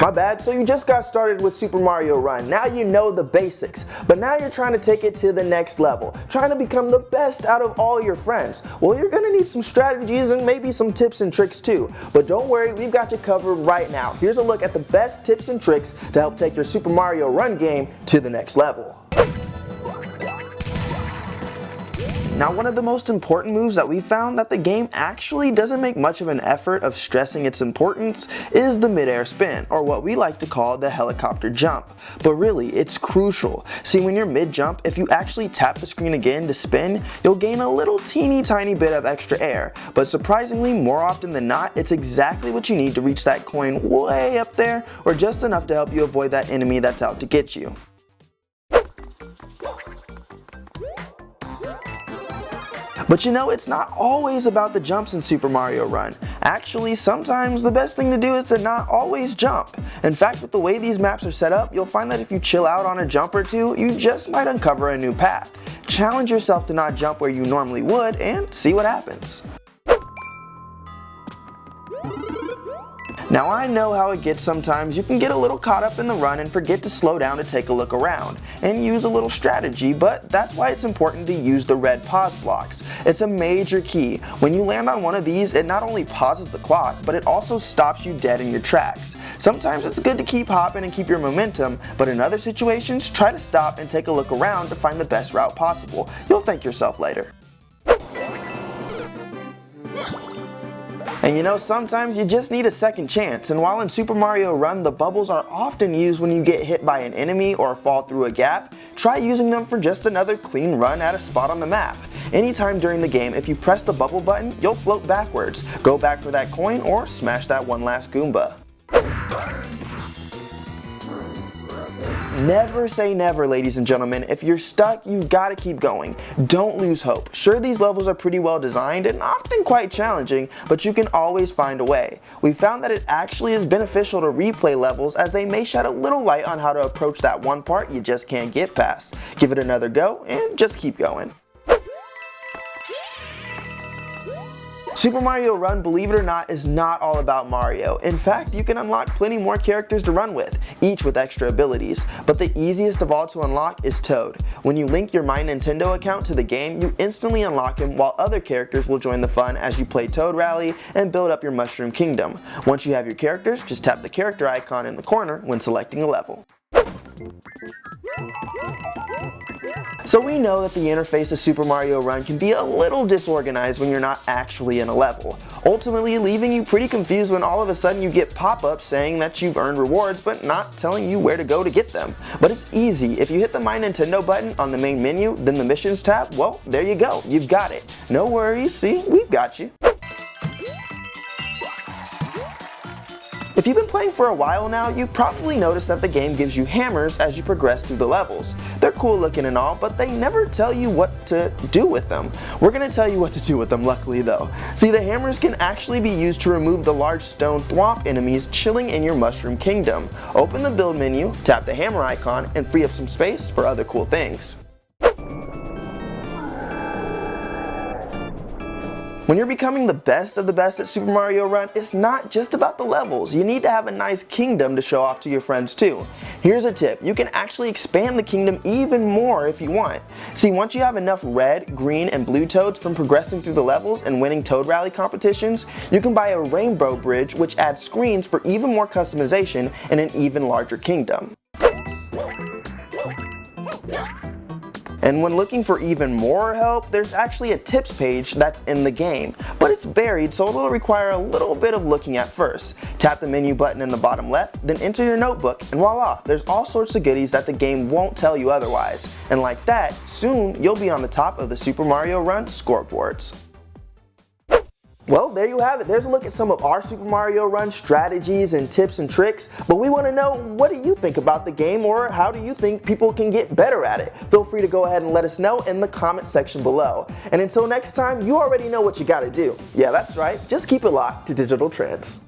My bad, so you just got started with Super Mario Run. Now you know the basics, but now you're trying to take it to the next level, trying to become the best out of all your friends. Well, you're gonna need some strategies and maybe some tips and tricks too. But don't worry, we've got you covered right now. Here's a look at the best tips and tricks to help take your Super Mario Run game to the next level. Now, one of the most important moves that we found that the game actually doesn't make much of an effort of stressing its importance is the midair spin, or what we like to call the helicopter jump. But really, it's crucial. See, when you're mid-jump, if you actually tap the screen again to spin, you'll gain a little teeny tiny bit of extra air. But surprisingly, more often than not, it's exactly what you need to reach that coin way up there, or just enough to help you avoid that enemy that's out to get you. But you know, it's not always about the jumps in Super Mario Run. Actually, sometimes the best thing to do is to not always jump. In fact, with the way these maps are set up, you'll find that if you chill out on a jump or two, you just might uncover a new path. Challenge yourself to not jump where you normally would and see what happens. Now, I know how it gets sometimes. You can get a little caught up in the run and forget to slow down to take a look around and use a little strategy, but that's why it's important to use the red pause blocks. It's a major key. When you land on one of these, it not only pauses the clock, but it also stops you dead in your tracks. Sometimes it's good to keep hopping and keep your momentum, but in other situations, try to stop and take a look around to find the best route possible. You'll thank yourself later. And you know, sometimes you just need a second chance, and while in Super Mario Run the bubbles are often used when you get hit by an enemy or fall through a gap, try using them for just another clean run at a spot on the map. Anytime during the game, if you press the bubble button, you'll float backwards, go back for that coin, or smash that one last Goomba. Never say never, ladies and gentlemen. If you're stuck, you've got to keep going. Don't lose hope. Sure, these levels are pretty well designed and often quite challenging, but you can always find a way. We found that it actually is beneficial to replay levels, as they may shed a little light on how to approach that one part you just can't get past. Give it another go and just keep going. Super Mario Run, believe it or not, is not all about Mario. In fact, you can unlock plenty more characters to run with, each with extra abilities. But the easiest of all to unlock is Toad. When you link your My Nintendo account to the game, you instantly unlock him, while other characters will join the fun as you play Toad Rally and build up your Mushroom Kingdom. Once you have your characters, just tap the character icon in the corner when selecting a level. So we know that the interface of Super Mario Run can be a little disorganized when you're not actually in a level, ultimately leaving you pretty confused when all of a sudden you get pop-ups saying that you've earned rewards but not telling you where to go to get them. But it's easy. If you hit the My Nintendo button on the main menu, then the Missions tab, well, there you go, you've got it. No worries, see, we've got you. If you've been playing for a while now, you've probably noticed that the game gives you hammers as you progress through the levels. They're cool looking and all, but they never tell you what to do with them. We're going to tell you what to do with them, luckily though. See, the hammers can actually be used to remove the large stone Thwomp enemies chilling in your Mushroom Kingdom. Open the build menu, tap the hammer icon, and free up some space for other cool things. When you're becoming the best of the best at Super Mario Run, it's not just about the levels. You need to have a nice kingdom to show off to your friends too. Here's a tip. You can actually expand the kingdom even more if you want. See, once you have enough red, green, and blue toads from progressing through the levels and winning Toad Rally competitions, you can buy a rainbow bridge, which adds screens for even more customization and an even larger kingdom. And when looking for even more help, there's actually a tips page that's in the game, but it's buried, so it'll require a little bit of looking at first. Tap the menu button in the bottom left, then enter your notebook, and voila, there's all sorts of goodies that the game won't tell you otherwise. And like that, soon you'll be on the top of the Super Mario Run scoreboards. Well, there you have it. There's a look at some of our Super Mario Run strategies and tips and tricks, but we want to know, what do you think about the game, or how do you think people can get better at it? Feel free to go ahead and let us know in the comment section below. And until next time, you already know what you gotta do. Yeah, that's right. Just keep it locked to Digital Trends.